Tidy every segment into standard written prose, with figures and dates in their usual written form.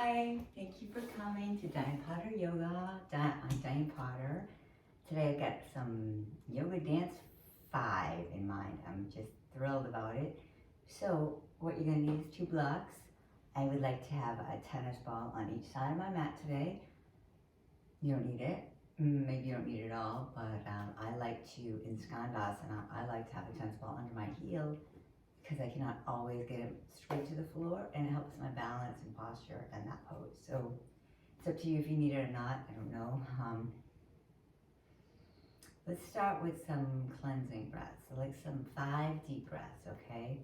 Hi, thank you for coming to Diane Potter Yoga. I'm Diane Potter. Today I got some Yoga Dance 5 in mind. I'm just thrilled about it. So what you're going to need is 2 blocks. I would like to have a tennis ball on each side of my mat today. You don't need it. Maybe you don't need it all, but I like to, in Skandasana, I like to have a tennis ball under my heel because I cannot always get it straight to the floor, and it helps my balance and posture in that pose. So it's up to you if you need it or not. I don't know. Let's start with some cleansing breaths. So like some 5 deep breaths, okay?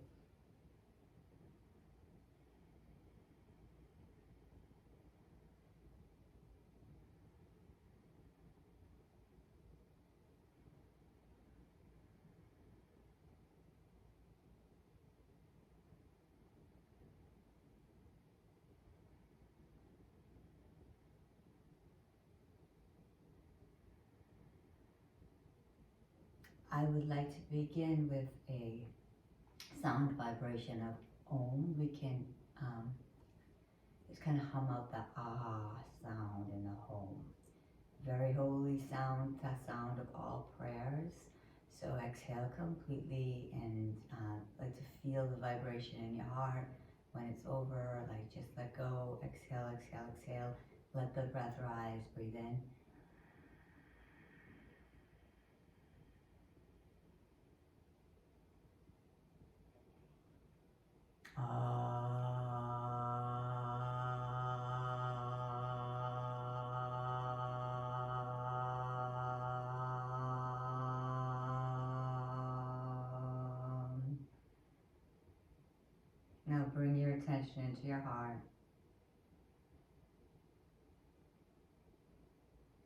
I would like to begin with a sound vibration of Om. We can just kind of hum out the ah sound in the home. Very holy sound, the sound of all prayers. So exhale completely and like to feel the vibration in your heart. When it's over, like just let go, exhale, exhale, exhale. Let the breath rise, breathe in. Now bring your attention into your heart.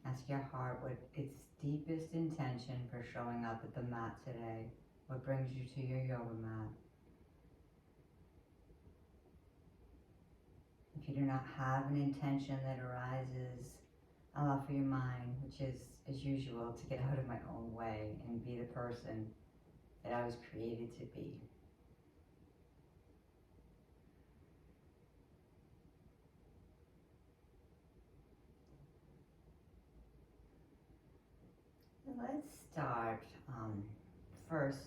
Ask your heart what its deepest intention for showing up at the mat today. What brings you to your yoga mat? If you do not have an intention that arises, allow for your mind, which is, as usual, to get out of my own way and be the person that I was created to be. Let's start first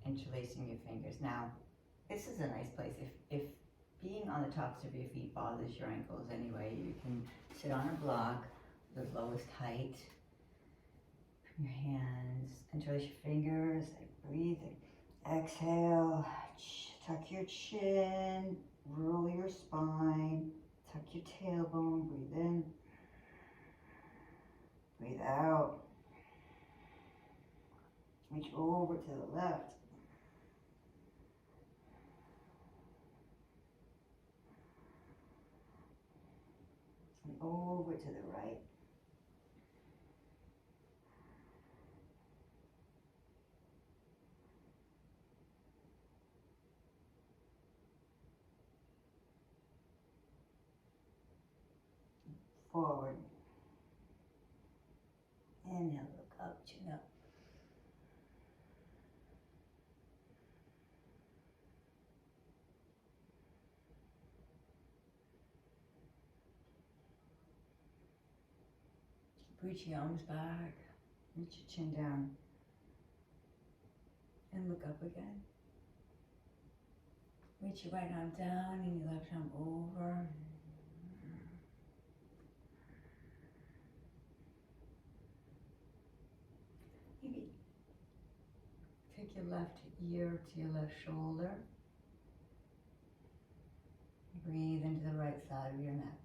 interlacing your fingers. Now, this is a nice place. If being on the tops of your feet bothers your ankles anyway, you can sit on a block, the lowest height. Your hands, interlace your fingers, breathe, exhale, tuck your chin, roll your spine, tuck your tailbone, breathe in, breathe out. Reach over to the left. And over to the right. Forward. Inhale, look up, chin up. Reach your arms back, reach your chin down, and look up again. Reach your right arm down and your left arm over. Maybe take your left ear to your left shoulder. Breathe into the right side of your neck.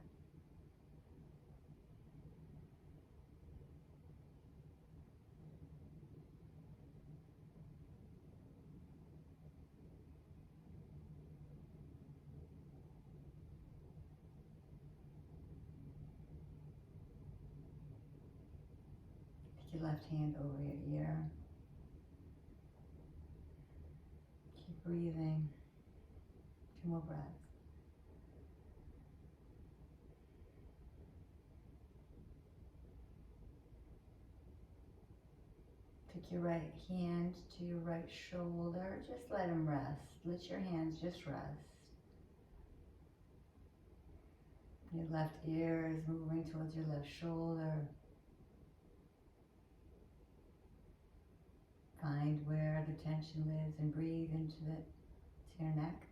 Take your left hand over your ear. Keep breathing. 2 more breaths. Take your right hand to your right shoulder. Just let them rest. Let your hands just rest. Your left ear is moving towards your left shoulder. Find where the tension lives and breathe into your neck.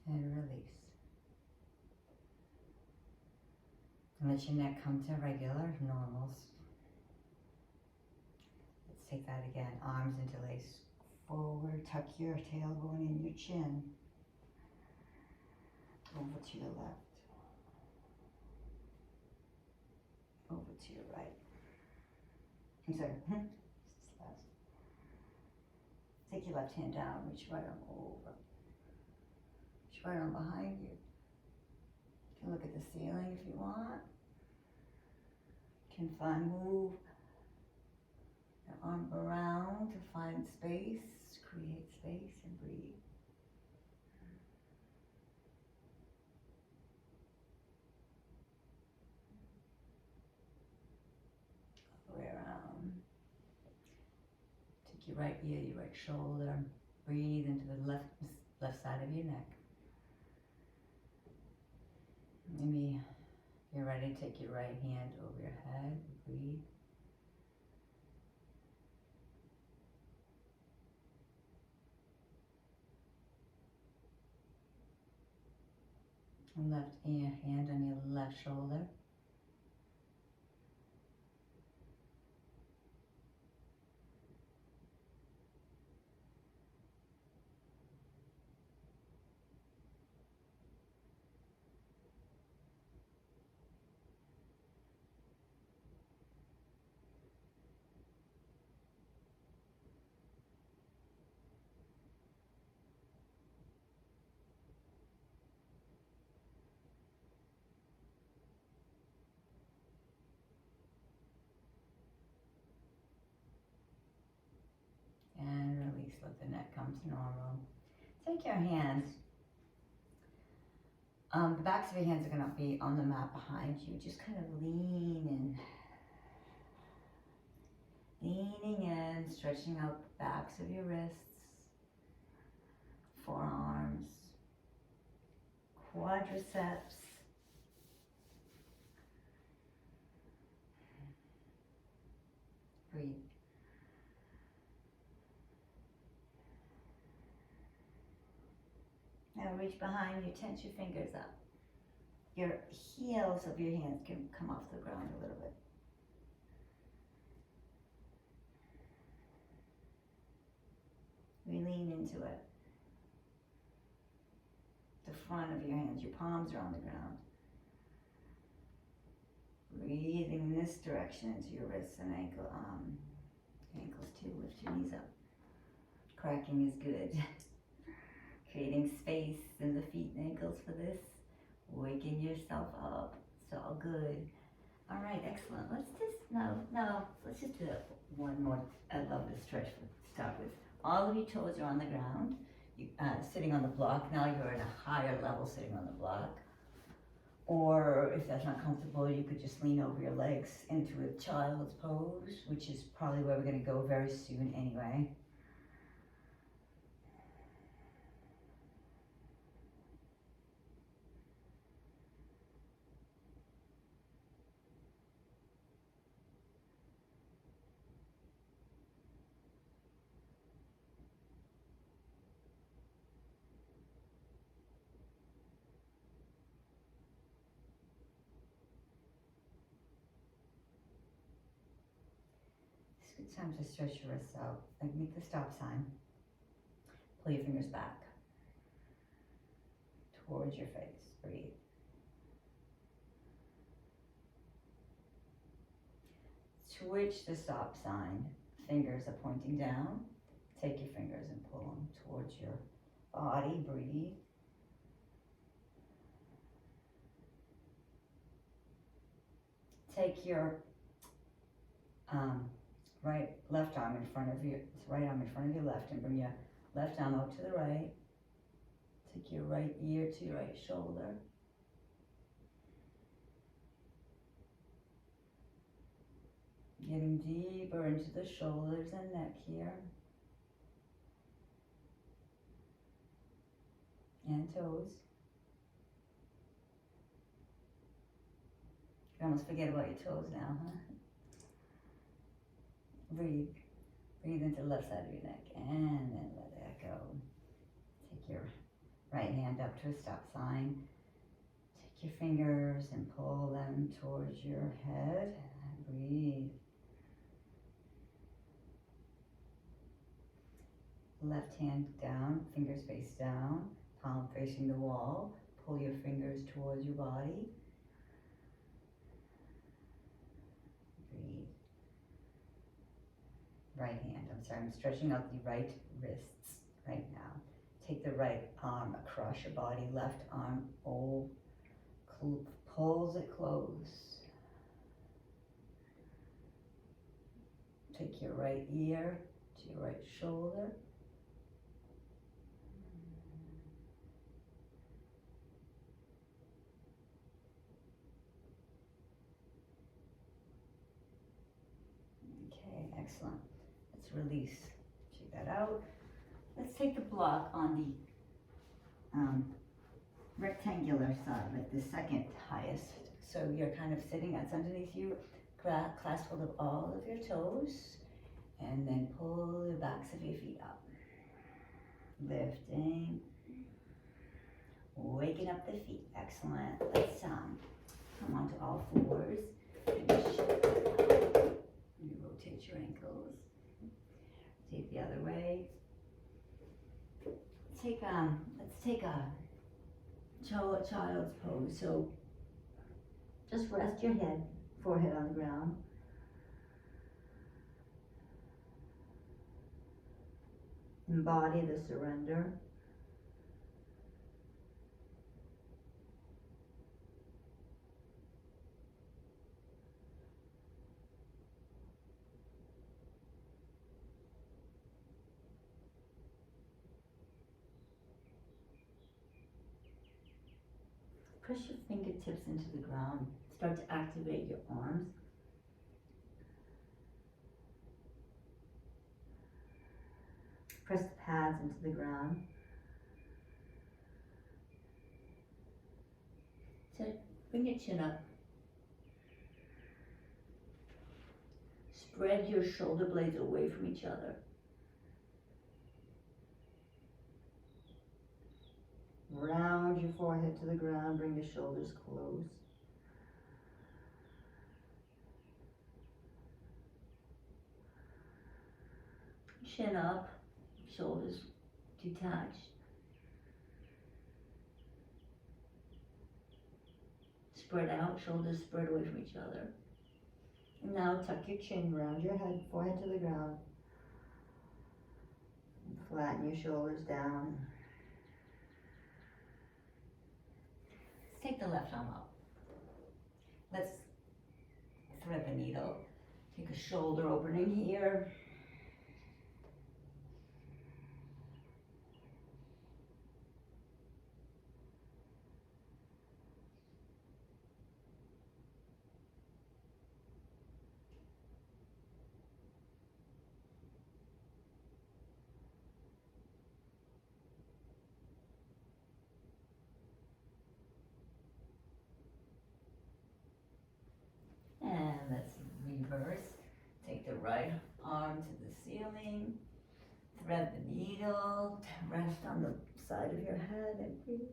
And release. And let your neck come to regular, normals. Let's take that again. Arms interlace forward. Tuck your tailbone in your chin. Over to your left. Over to your right. I'm sorry. Take your left hand down. Reach right arm over. Reach right arm behind you. You can look at the ceiling if you want. You can move your arm around to find space, create space, and breathe. All the way around. Take your right ear, your right shoulder. Breathe into the left side of your neck. Maybe you're ready to take your right hand over your head. Breathe. And left hand on your left shoulder. And release, let the neck come to normal. Take your hands. The backs of your hands are going to be on the mat behind you. Just kind of leaning in, stretching out the backs of your wrists, forearms, quadriceps. Breathe. Now reach behind you, tense your fingers up. Your heels of your hands can come off the ground a little bit. We lean into it. The front of your hands, your palms are on the ground. Breathing in this direction into your wrists and ankles too. Lift your knees up. Cracking is good. Creating space in the feet and ankles for this. Waking yourself up. It's all good. All right, excellent. Let's just do one more. I love this stretch to start with. All of your toes are on the ground. You, sitting on the block. Now you're in a higher level sitting on the block. Or if that's not comfortable, you could just lean over your legs into a child's pose, which is probably where we're going to go very soon anyway. It's a good time to stretch your wrists out. Like make the stop sign. Pull your fingers back towards your face. Breathe. Switch the stop sign. Fingers are pointing down. Take your fingers and pull them towards your body. Breathe. Take your left arm in front of your right arm in front of your left, and bring your left arm out to the right. Take your right ear to your right shoulder. Getting deeper into the shoulders and neck here. and toes. You almost forget about your toes now, huh? Breathe. Breathe into the left side of your neck and then let that go. Take your right hand up to a stop sign. Take your fingers and pull them towards your head. Breathe. Left hand down, fingers face down, palm facing the wall. Pull your fingers towards your body. Breathe. Right hand, I'm stretching out the right wrists right now. Take the right arm across your body, left arm pulls it close. Take your right ear to your right shoulder. Okay, excellent. Let's release. Check that out. Let's take the block on the rectangular side, like the second highest. So you're kind of sitting, that's underneath you. Clasp hold of all of your toes, and then pull the backs of your feet up. Lifting, waking up the feet. Excellent. Let's come onto all fours. You rotate your ankles. Take the other way. Let's take a child's pose. So just rest your forehead on the ground. Embody the surrender. Press your fingertips into the ground. Start to activate your arms. Press the pads into the ground. So bring your chin up. Spread your shoulder blades away from each other. Round your forehead to the ground, bring the shoulders close. Chin up, shoulders detached. Spread out, shoulders spread away from each other. And now tuck your chin, round your head, forehead to the ground. And flatten your shoulders down. Let's take the left arm up. Let's thread the needle. Take a shoulder opening here. And let's reverse. Take the right arm to the ceiling. Thread the needle. Rest on the side of your head and breathe.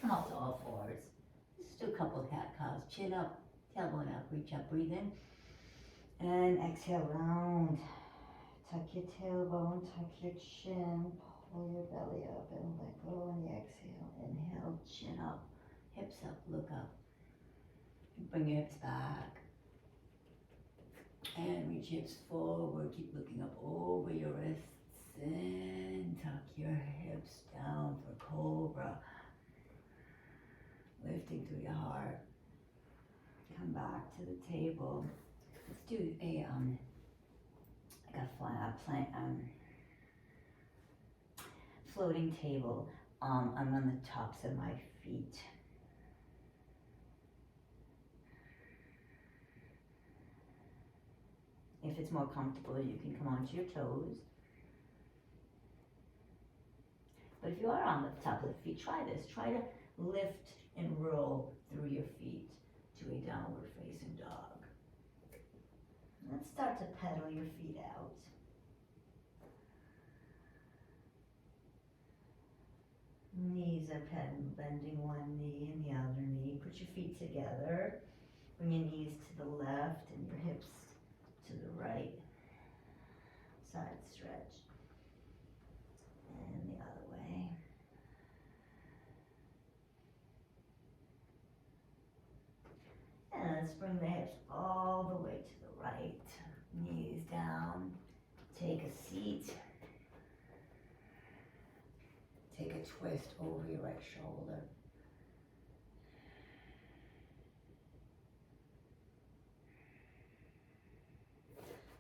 Come out to all fours. Let's do a couple of cat cows. Chin up, tailbone up, reach up, breathe in. And exhale, round. Tuck your tailbone, tuck your chin, pull your belly up and let go on the exhale. Inhale, chin up, hips up, look up. Bring your hips back. And reach hips forward, keep looking up over your wrists. And tuck your hips down for cobra. to the table. Let's do a like a floating table. I'm on the tops of my feet. If it's more comfortable, you can come onto your toes. But if you are on the top of the feet, try this. Try to lift and roll through your feet to a downward facing dog. Let's start to pedal your feet out. Knees are bending one knee and the other knee. Put your feet together. Bring your knees to the left and your hips to the right. Side stretch. And the other way. And let's bring the hips all the way to the right. Knees down. Take a seat. Take a twist over your right shoulder.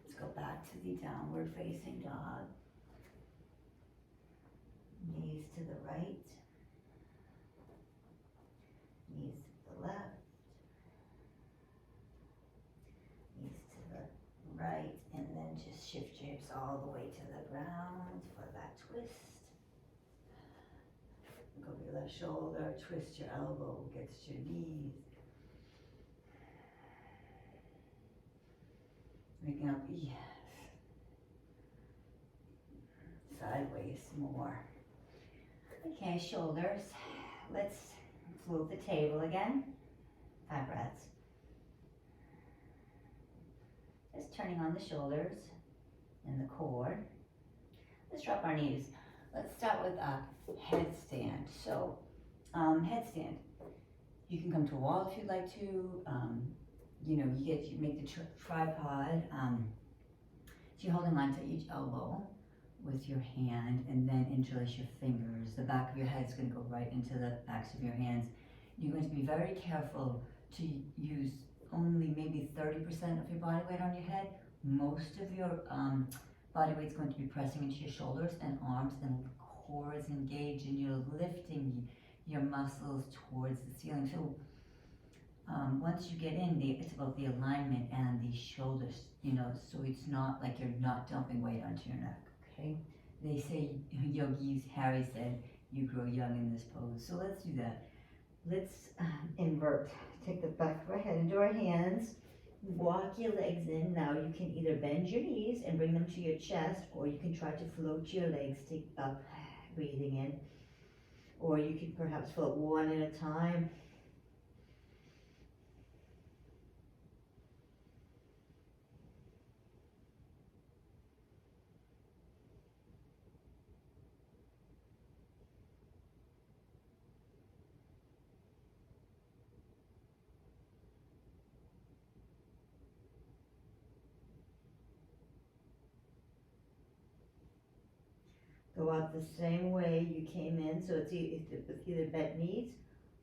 Let's go back to the downward facing dog. Knees to the right. Knees to the left. Knees to the right. And then just shift your hips all the way to the ground for that twist. Look over your left shoulder, twist your elbow, get to your knees. Making up, yes. Sideways more. Okay, shoulders. Let's float the table again. 5 breaths. Just turning on the shoulders and the core. Let's drop our knees. Let's start with a headstand. So, headstand. You can come to a wall if you'd like to. You make the tripod. So you're holding on to each elbow with your hand, and then interlace your fingers. The back of your head is going to go right into the backs of your hands. You're going to be very careful to use only maybe 30% of your body weight on your head. Most of your body weight is going to be pressing into your shoulders and arms, and the core is engaged, and you're lifting your muscles towards the ceiling. So once you get in, it's about the alignment and the shoulders, so it's not like you're not dumping weight onto your neck, okay? They say, yogis, Harry said, you grow young in this pose. So let's do that. Let's invert. Take the back of our head into our hands. Walk your legs in. Now you can either bend your knees and bring them to your chest, or you can try to float your legs up, breathing in. Or you can perhaps float one at a time. Go out the same way you came in, so it's either bent knees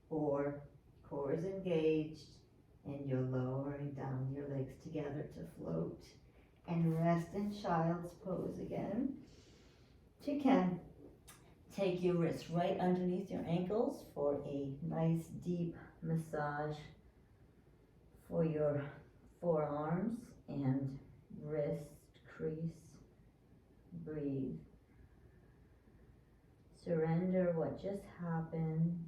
or core is engaged, and you're lowering down your legs together to float. And rest in child's pose again. So you can take your wrists right underneath your ankles for a nice deep massage for your forearms and wrist crease. Breathe. Surrender what just happened.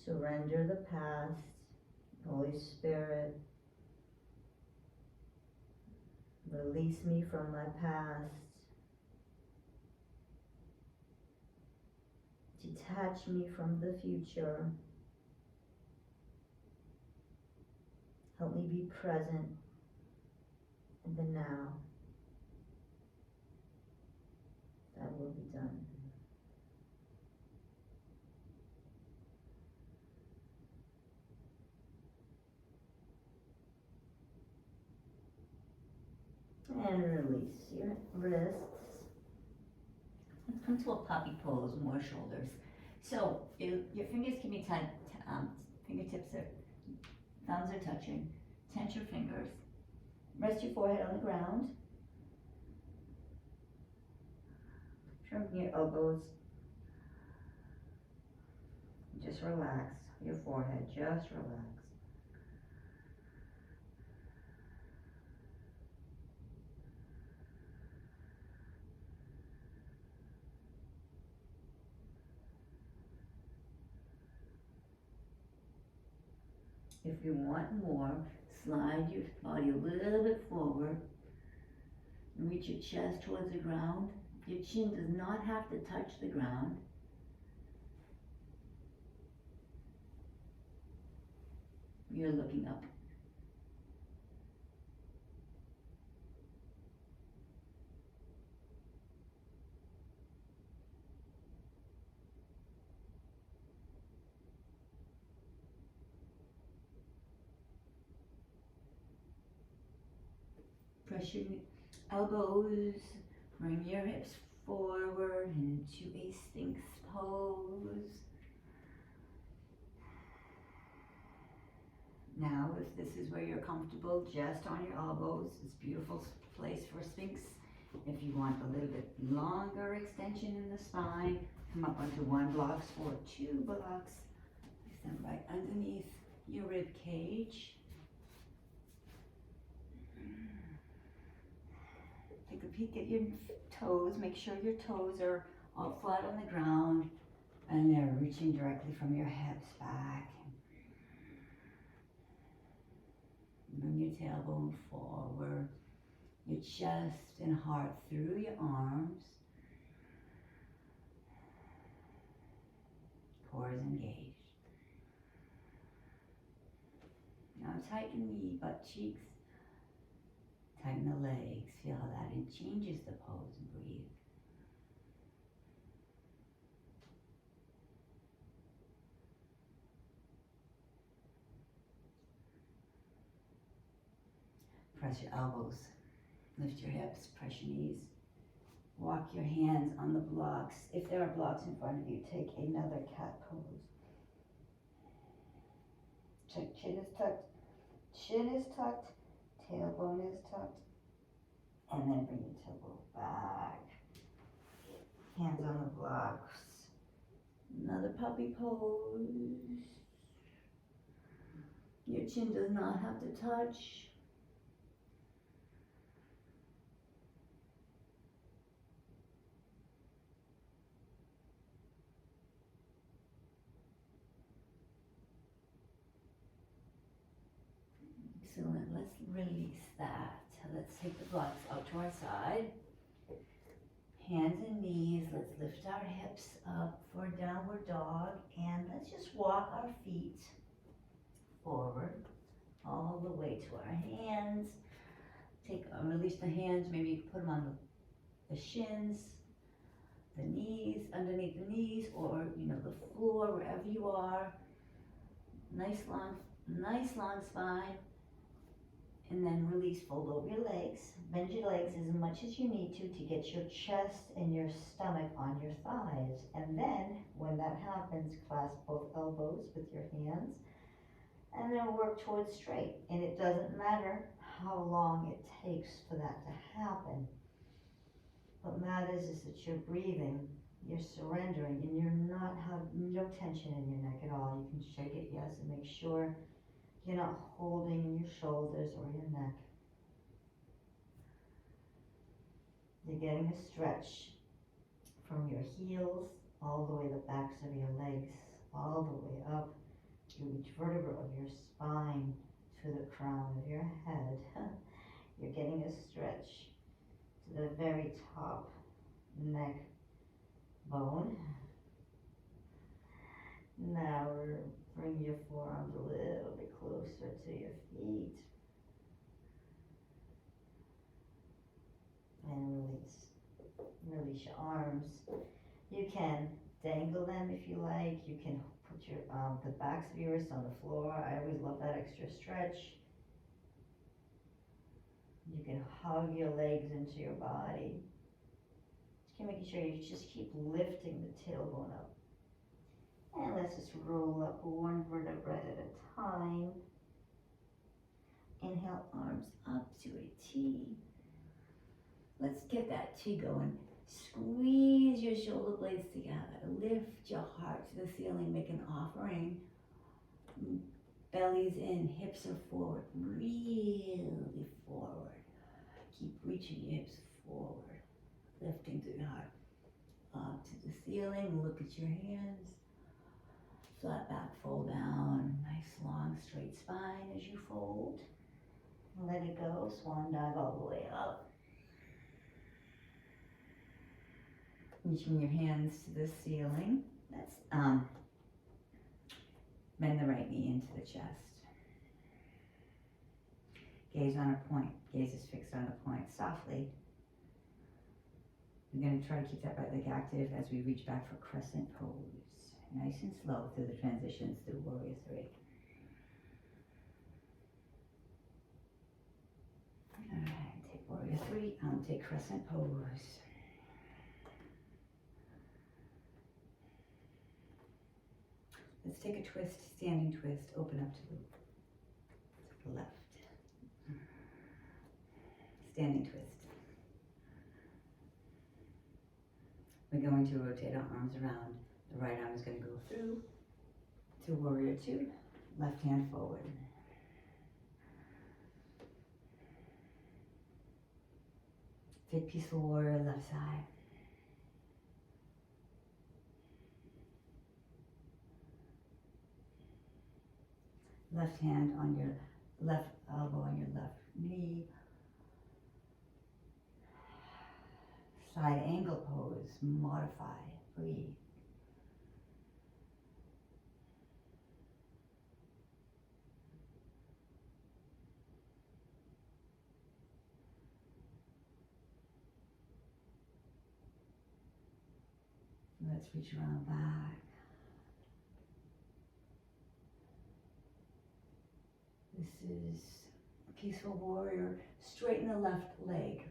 Surrender the past. Holy Spirit, release me from my past. Detach me from the future. Help me be present in the now. That will be done. And release your wrists. come to a puppy pose, more shoulders. So your fingers can be tied, fingertips are, thumbs are touching. Tense your fingers. Rest your forehead on the ground. From your elbows. Just relax your forehead, just relax. If you want more, slide your body a little bit forward and reach your chest towards the ground. Your chin does not have to touch the ground. You're looking up. Press your elbows, bring your hips forward into a Sphinx pose. Now, if this is where you're comfortable, just on your elbows, it's a beautiful place for Sphinx. If you want a little bit longer extension in the spine, come up onto one block or two blocks. Place them right underneath your rib cage. Take a peek at your toes. Make sure your toes are all flat on the ground and they're reaching directly from your hips back. Bring your tailbone forward, your chest and heart through your arms. Core is engaged. Now tighten the butt cheeks. Tighten the legs. Feel how that changes the pose and breathe. Press your elbows. Lift your hips. Press your knees. Walk your hands on the blocks. If there are blocks in front of you, take another cat pose. Check, chin is tucked. Chin is tucked. Tailbone is tucked. And then bring your tailbone back. Hands on the blocks. Another puppy pose. Your chin does not have to touch. Excellent. Let's release that. Let's take the blocks out to our side. Hands and knees. Let's lift our hips up for downward dog. And let's just walk our feet forward all the way to our hands. Release the hands. Maybe you can put them on the shins, the knees, underneath the knees, or the floor, wherever you are. Nice long spine. And then release, fold over your legs. Bend your legs as much as you need to get your chest and your stomach on your thighs. And then, when that happens, clasp both elbows with your hands. And then work towards straight. And it doesn't matter how long it takes for that to happen. What matters is that you're breathing, you're surrendering, and you're not have no tension in your neck at all. You can shake it, yes, and make sure you're not holding in your shoulders or your neck. You're getting a stretch from your heels all the way the backs of your legs, all the way up through each vertebra of your spine to the crown of your head. You're getting a stretch to the very top neck bone. Now bring your forearms a little bit closer to your feet. And release. Release your arms. You can dangle them if you like. You can put your the backs of your wrists on the floor. I always love that extra stretch. You can hug your legs into your body. You're making sure you just keep lifting the tailbone up. And let's just roll up one vertebra at a time. Inhale, arms up to a T. Let's get that T going. Squeeze your shoulder blades together. Lift your heart to the ceiling. Make an offering. Belly's in, hips are forward. Really forward. Keep reaching your hips forward. Lifting through your heart. Up to the ceiling. Look at your hands. Flat back, fold down. Nice long straight spine as you fold. Let it go. Swan dive all the way up. Reaching your hands to the ceiling. Let's bend the right knee into the chest. Gaze on a point. Gaze is fixed on a point. Softly. We're going to try to keep that right leg active as we reach back for crescent pose. Nice and slow through the transitions through Warrior 3. Alright, take Warrior 3, take Crescent Pose. Let's take a twist, standing twist, open up to the left. Standing twist. We're going to rotate our arms around. The right arm is going to go through to Warrior 2, left hand forward. Take Peaceful Warrior, left side. Left hand on your left elbow on your left knee. Side angle pose, modify, breathe. Let's reach around back. This is Peaceful Warrior. Straighten the left leg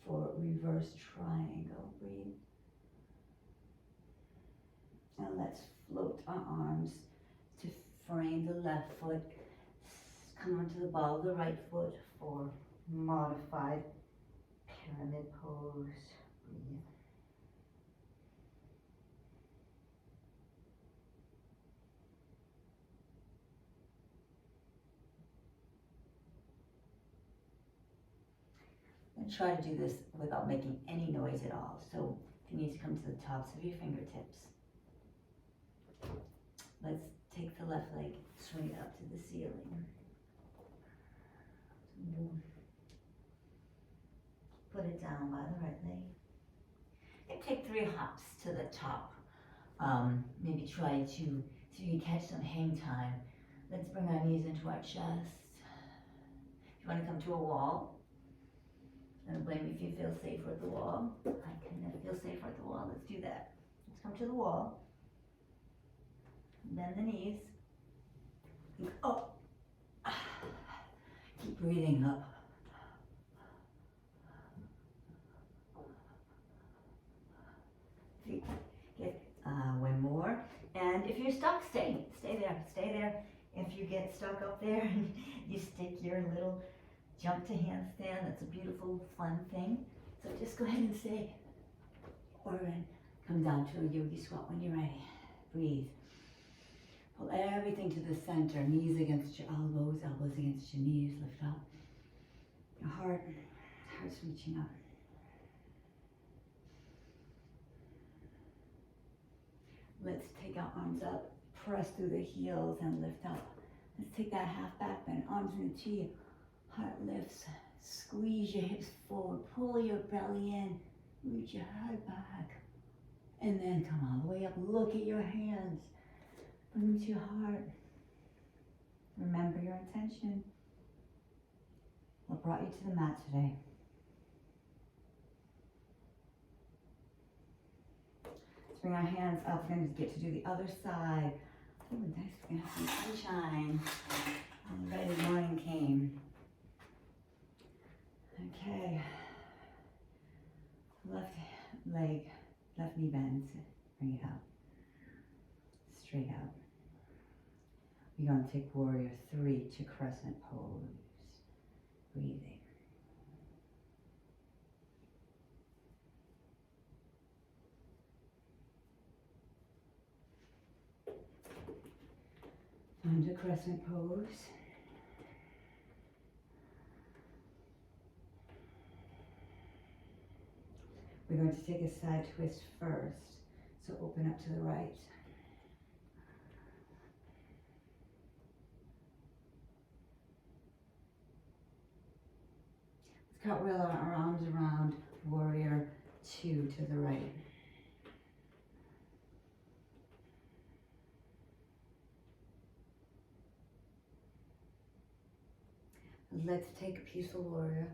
for reverse triangle. Breathe. And let's float our arms to frame the left foot. Come onto the ball of the right foot for modified pyramid pose. Breathe. And try to do this without making any noise at all. So if you need to come to the tops of your fingertips. Let's take the left leg, swing it up to the ceiling. Put it down by the right leg. And take 3 hops to the top. Maybe try to see if you can catch some hang time. Let's bring our knees into our chest. If you want to come to a wall, don't blame me if you feel safer at the wall. I kind of feel safer at the wall. Let's do that. Let's come to the wall. Bend the knees. Up. Keep breathing up. Get one more. And if you're stuck, stay there. Stay there. If you get stuck up there and you stick your little jump to handstand, that's a beautiful, fun thing. So just go ahead and stay. Or come down to a yogi squat when you're ready. Breathe. Pull everything to the center. Knees against your elbows, elbows against your knees. Lift up. Your heart's reaching up. Let's take our arms up, press through the heels and lift up. Let's take that half back bend, arms in the T. Heart lifts, squeeze your hips forward, pull your belly in, reach your head back, and then come all the way up. Look at your hands, bring them to your heart. Remember your intention. What brought you to the mat today? Let's bring our hands up. We're going to get to do the other side. Oh, nice. We're going to have some sunshine. Already morning came. Okay, left leg, left knee bends, bring it out, straight out. We're going to take warrior 3 to crescent pose, breathing. Find a crescent pose. We're going to take a side twist first, so open up to the right. Let's cartwheel our arms around warrior 2 to the right. Let's take a peaceful warrior.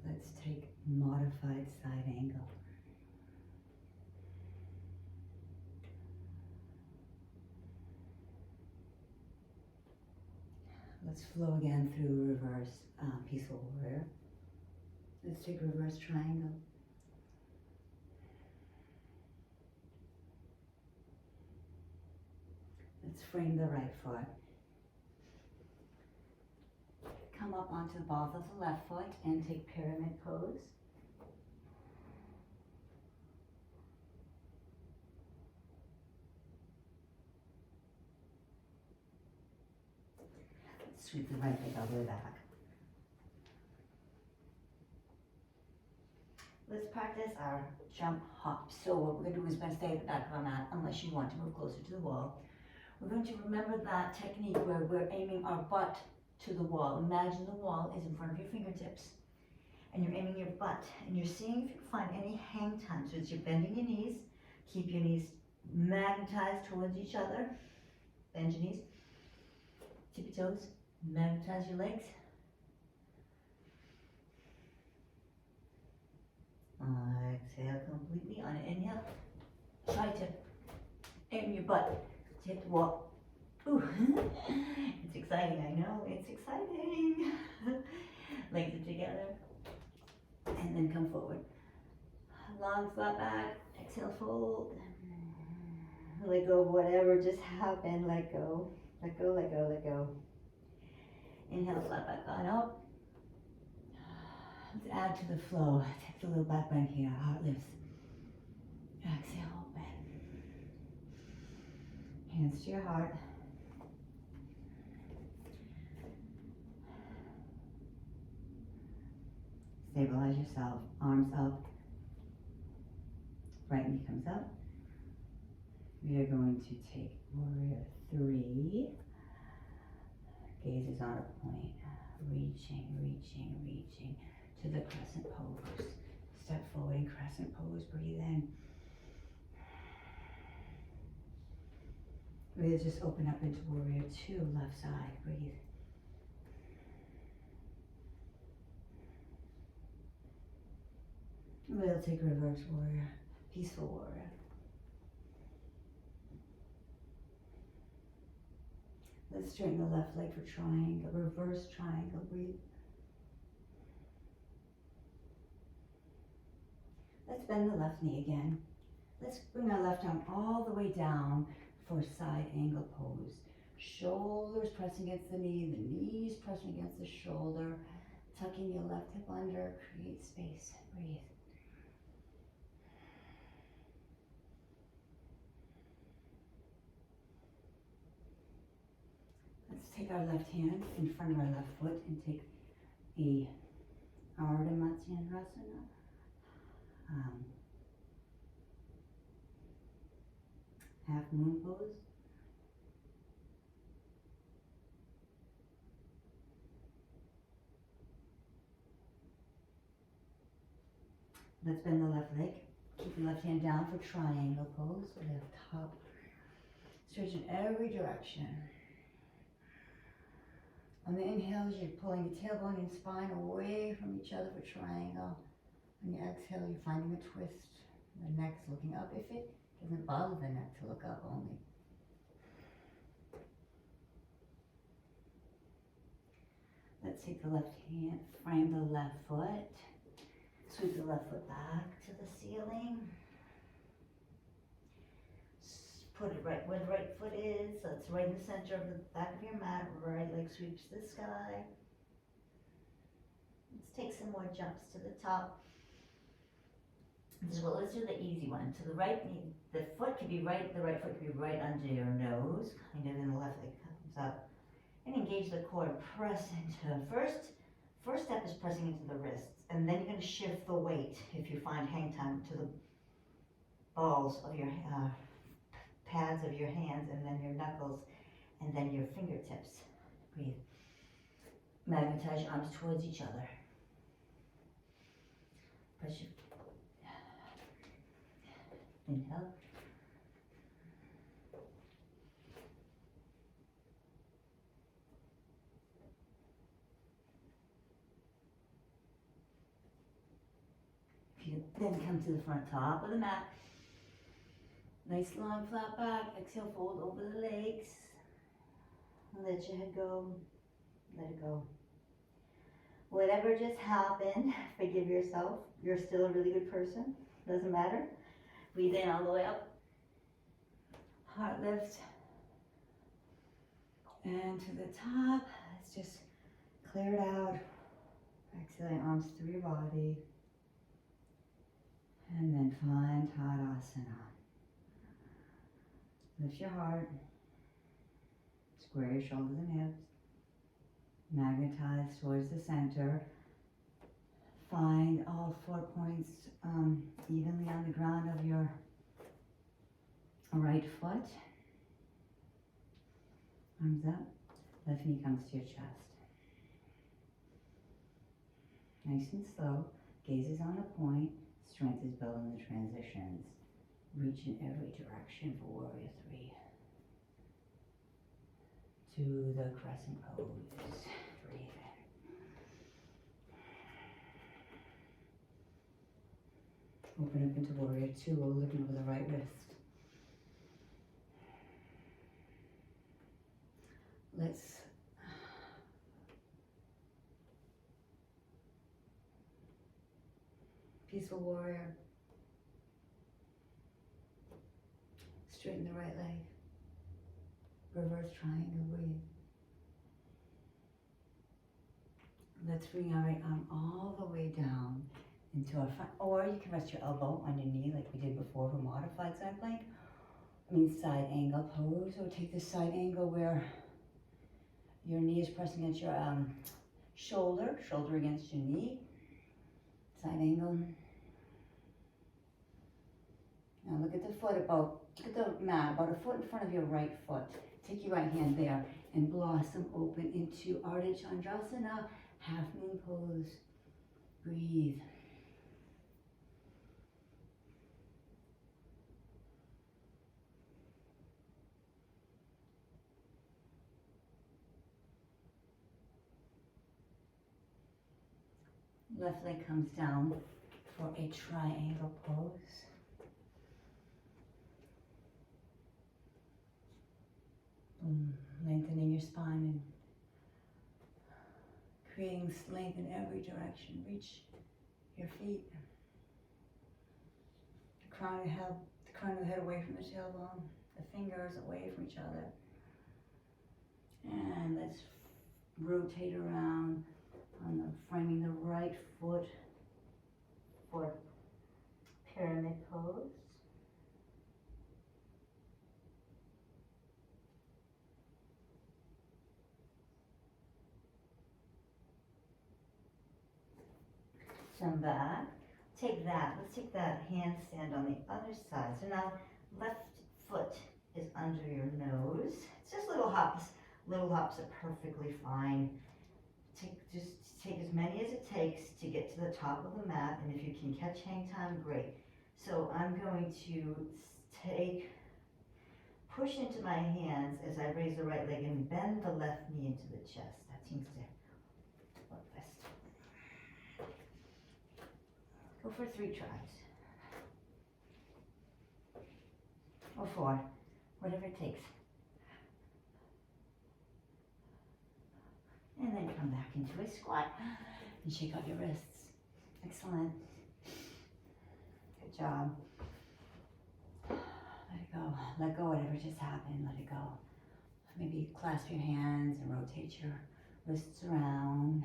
Let's take modified side angle. Let's flow again through reverse peaceful warrior. Let's take reverse triangle. Let's frame the right foot. Come up onto the balls of the left foot and take pyramid pose. Let's sweep the right leg all the way back. Let's practice our jump hop. So what we're going to do is we're going to stay at the back of our mat unless you want to move closer to the wall. We're going to remember that technique where we're aiming our butt to the wall. Imagine the wall is in front of your fingertips and you're aiming your butt and you're seeing if you can find any hang time. So as you're bending your knees, keep your knees magnetized towards each other. Bend your knees, tip your toes, magnetize your legs. Exhale completely on an inhale. Try to aim your butt to hit the wall. Ooh, it's exciting, I know, it's exciting. Legs are together. And then come forward. Long flat back, exhale, fold. Let go of whatever just happened, let go. Let go, let go, let go. Inhale, flat back on up. Let's add to the flow. Take the little back bend here, heart lifts. Exhale, open. Hands to your heart. Stabilize yourself, arms up. Right knee comes up. We are going to take warrior 3. Gaze is on a point. Reaching, reaching, reaching to the crescent pose. Step forward in crescent pose, breathe in. Really just open up into warrior 2, left side, breathe. We'll take reverse warrior, peaceful warrior. Let's straighten the left leg for triangle, reverse triangle, breathe. Let's bend the left knee again. Let's bring our left arm all the way down for side angle pose. Shoulders pressing against the knee, the knees pressing against the shoulder. Tucking your left hip under, create space, breathe. Let's take our left hand in front of our left foot and take a Ardha Matsyendrasana. Half moon pose. Let's bend the left leg. Keep the left hand down for triangle pose. Lift up. Stretch in every direction. On the inhales, you're pulling your tailbone and spine away from each other for triangle. On your exhale, you're finding a twist. The neck's looking up if it doesn't bother the neck to look up only. take the left hand, frame the left foot, sweep the left foot back to the ceiling. Put it right where the right foot is, so it's right in the center of the back of your mat, right leg sweeps the sky. Let's take some more jumps to the top. Let's do the easy one. To the right, the foot could be right, the right foot could be right under your nose, kind of, and the left leg comes up. And engage the core, press into, first step is pressing into the wrists, and then you're gonna shift the weight, if you find hang time, to the balls of your, pads of your hands, and then your knuckles, and then your fingertips. Breathe. Magnetize your arms towards each other. Press your, inhale. Then come to the front top of the mat. Nice long flat back. Exhale, fold over the legs. Let your head go. Let it go. Whatever just happened, forgive yourself. You're still a really good person. Doesn't matter. Breathe in all the way up. Heart lift. And to the top. Let's just clear it out. Exhaling arms through your body. And then find Tadasana. Lift your heart. Square your shoulders and hips. Magnetize towards the center. Find all 4 points evenly on the ground of your right foot. Arms up. Left knee comes to your chest. Nice and slow. Gaze is on the point. Strength is built in the transitions. Reach in every direction for Warrior 3. To the crescent pose. Breathe in. Open up into Warrior 2, looking over the right wrist. Let's Peaceful Warrior. Straighten the right leg. Reverse triangle, breathe. Let's bring our right arm all the way down into our front, or you can rest your elbow on your knee like we did before for modified side plank. Side angle pose, or take the side angle where your knee is pressing against your shoulder against your knee. Side angle. Now look at the foot look at the mat, about a foot in front of your right foot. Take your right hand there and blossom open into Ardha Chandrasana, half moon pose. Breathe. Left leg comes down for a triangle pose. Lengthening your spine and creating length in every direction. Reach your feet. The crown of the head away from the tailbone. The fingers away from each other. And let's rotate around on the framing the right foot for pyramid pose. Come back. Let's take that handstand on the other side. So now left foot is under your nose. It's just little hops. Little hops are perfectly fine. Just take as many as it takes to get to the top of the mat, and if you can catch hang time, great. So I'm going to push into my hands as I raise the right leg and bend the left knee into the chest. That seems to work best. Go for 3 tries. Or 4, whatever it takes. And then come back into a squat and shake out your wrists. Excellent. Good job. Let it go. Let go whatever just happened. Let it go. Maybe clasp your hands and rotate your wrists around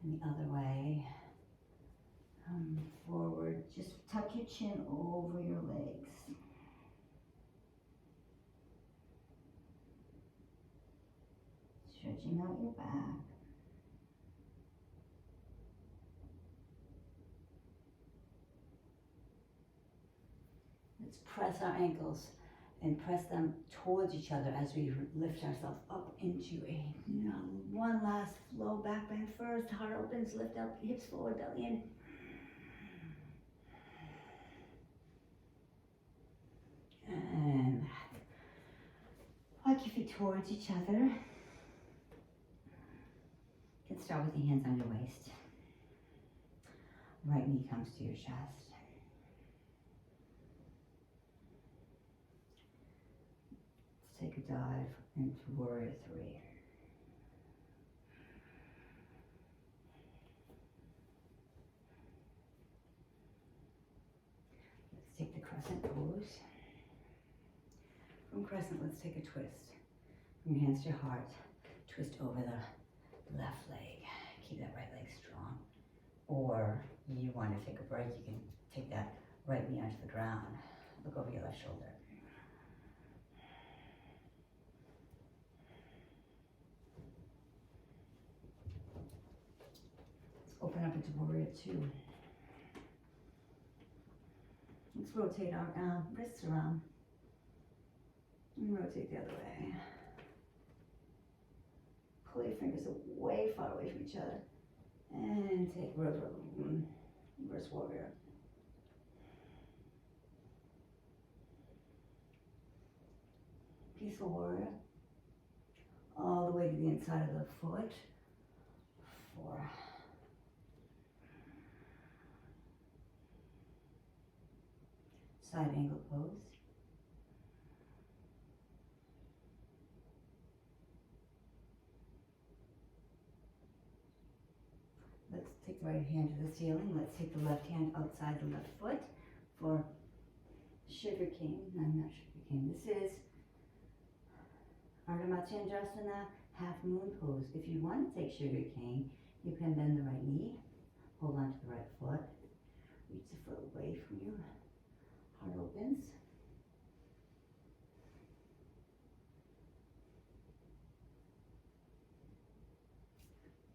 and the other way. Come forward. Just tuck your chin over your legs. Stretching out your back. Let's press our ankles and press them towards each other as we lift ourselves up into a one last flow. Back bend first, heart opens, lift up, hips forward, belly in. And back. Walk your feet towards each other. You can start with your hands on your waist. Right knee comes to your chest. Take a dive into Warrior 3. Let's take the crescent pose. From crescent, let's take a twist. From your hands to your heart, twist over the left leg. Keep that right leg strong. Or you want to take a break, you can take that right knee onto the ground. Look over your left shoulder. Open up into Warrior 2. Let's rotate our wrists around. And rotate the other way. Pull your fingers way far away from each other. And take reverse warrior. Peaceful warrior. All the way to the inside of the foot. 4. Side angle pose. Let's take the right hand to the ceiling. Let's take the left hand outside the left foot for Sugar King. No, not Sugar King. This is Ardha Matsyendrasana half moon pose. If you want to take Sugar King, you can bend the right knee, hold on to the right foot, reach the foot away from you. Heart opens.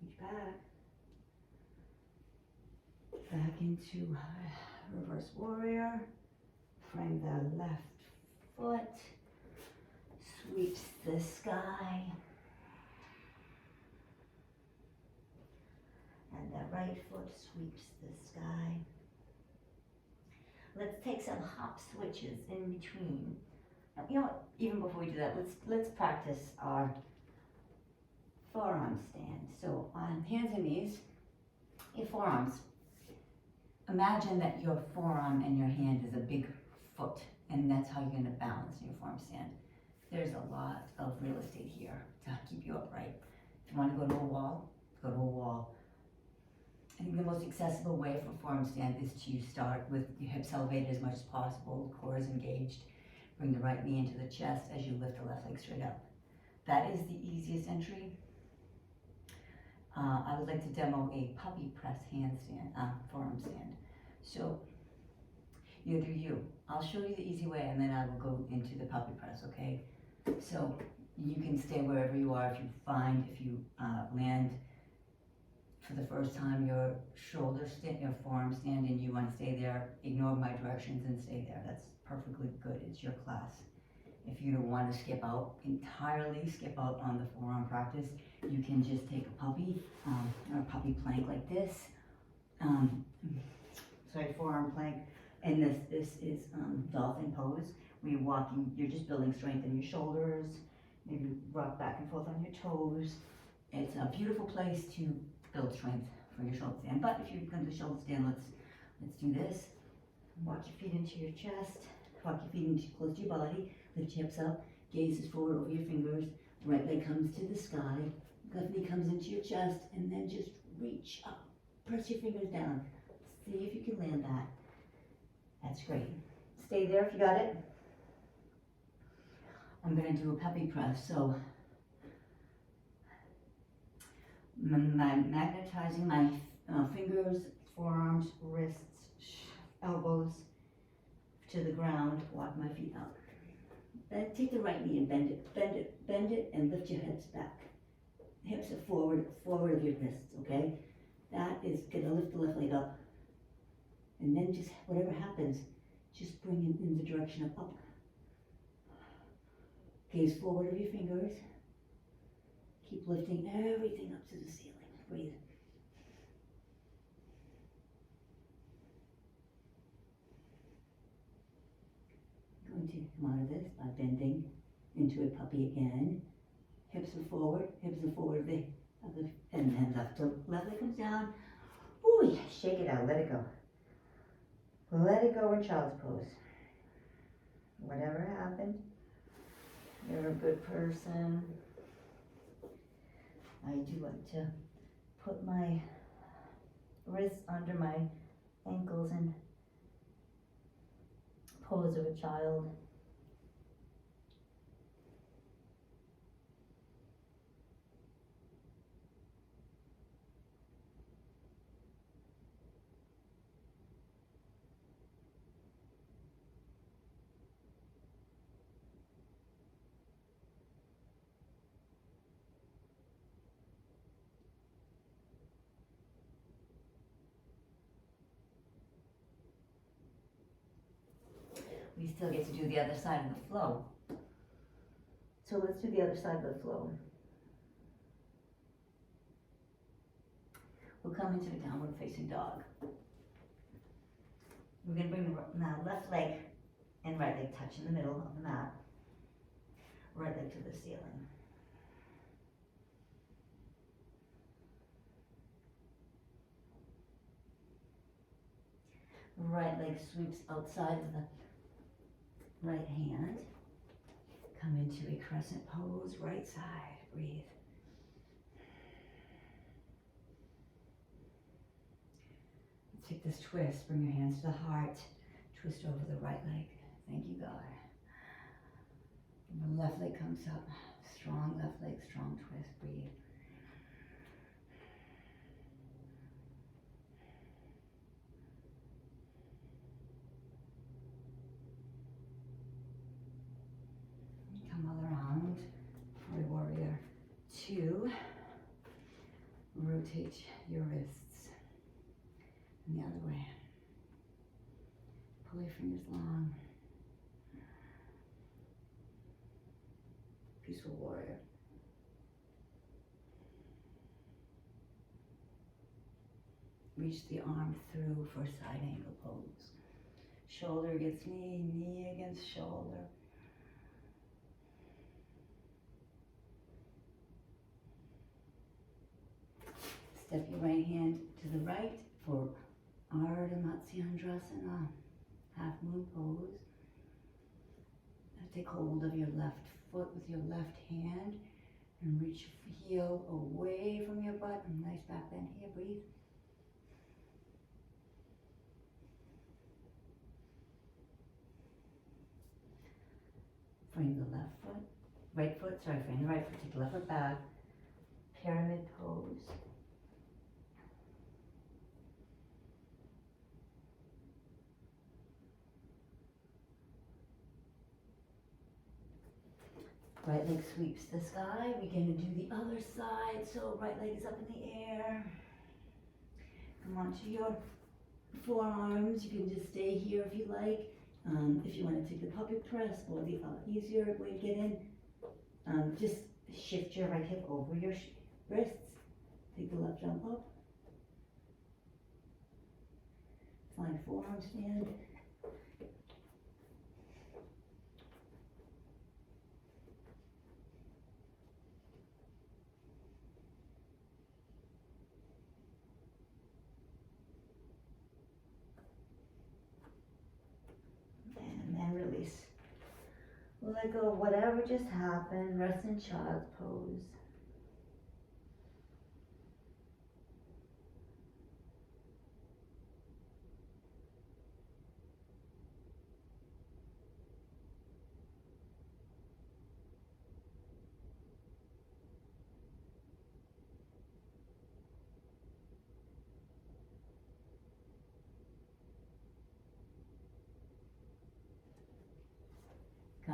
Reach back. Back into reverse warrior. Frame the left foot. Sweeps the sky. And the right foot sweeps the sky. Let's take some hop switches in between. You know what, even before we do that, let's practice our forearm stand. So on hands and knees, your forearms. Imagine that your forearm and your hand is a big foot, and that's how you're going to balance in your forearm stand. There's a lot of real estate here to keep you upright. If you want to go to a wall, go to a wall. I think the most accessible way for forearm stand is to start with your hips elevated as much as possible, core is engaged. Bring the right knee into the chest as you lift the left leg straight up. That is the easiest entry. I would like to demo a puppy press handstand, forearm stand. So you do you. I'll show you the easy way and then I will go into the puppy press, okay? So you can stay wherever you are. If you land for the first time your forearm stand and you want to stay there, ignore my directions and stay there. That's perfectly good. It's your class. If you don't want to skip out on the forearm practice, you can just take a puppy or a puppy plank like this. Forearm plank. And this is dolphin pose. Where you're walking, you're just building strength in your shoulders. Maybe rock back and forth on your toes. It's a beautiful place to build strength for your shoulder stand. But if you're going to do shoulder stand, let's do this. Walk your feet into your chest. Walk your feet into close to your body. Lift your hips up. Gaze is forward over your fingers. Right leg comes to the sky. Left knee comes into your chest, and then just reach up. Press your fingers down. See if you can land that. That's great. Stay there if you got it. I'm gonna do a puppy press, so magnetizing my fingers, forearms, wrists, elbows to the ground, walk my feet out. Then take the right knee and bend it, bend it, bend it, and lift your hips back. Hips are forward of your wrists, okay? That is gonna lift the left leg up. And then just, whatever happens, just bring it in the direction of up. Gaze forward of your fingers. Keep lifting everything up to the ceiling. Breathe. Going to come out of this by bending into a puppy again. Hips are forward of the and then left leg comes down. Ooh, yeah, shake it out, let it go. Let it go in child's pose. Whatever happened, you're a good person. I do like to put my wrists under my ankles and pose of a child. We still get to do the other side of the flow. So let's do the other side of the flow. We'll come into the downward facing dog. We're going to bring the now left leg and right leg touch in the middle of the mat. Right leg to the ceiling. Right leg sweeps outside of the right hand. Come into a crescent pose, right side. Breathe. Take this twist, bring your hands to the heart, twist over the right leg. Thank you, God. And the left leg comes up, strong left leg, strong twist, breathe. Come all around for warrior 2. Rotate your wrists. And the other way. Pull your fingers long. Peaceful warrior. Reach the arm through for side angle pose. Shoulder against knee, knee against shoulder. Step your right hand to the right for Ardha Matsyendrasana, half moon pose. Now take hold of your left foot with your left hand and reach your heel away from your butt. Nice back bend here, breathe. Frame the left foot, frame the right foot, take the left foot back. Pyramid pose. Right leg sweeps the sky. We're going to do the other side. So right leg is up in the air. Come onto your forearms. You can just stay here if you like. If you want to take the puppy press or the easier way to get in, just shift your right hip over your wrists. Take the left jump up. Find forearm stand. Release. Let go of whatever just happened. Rest in child's pose.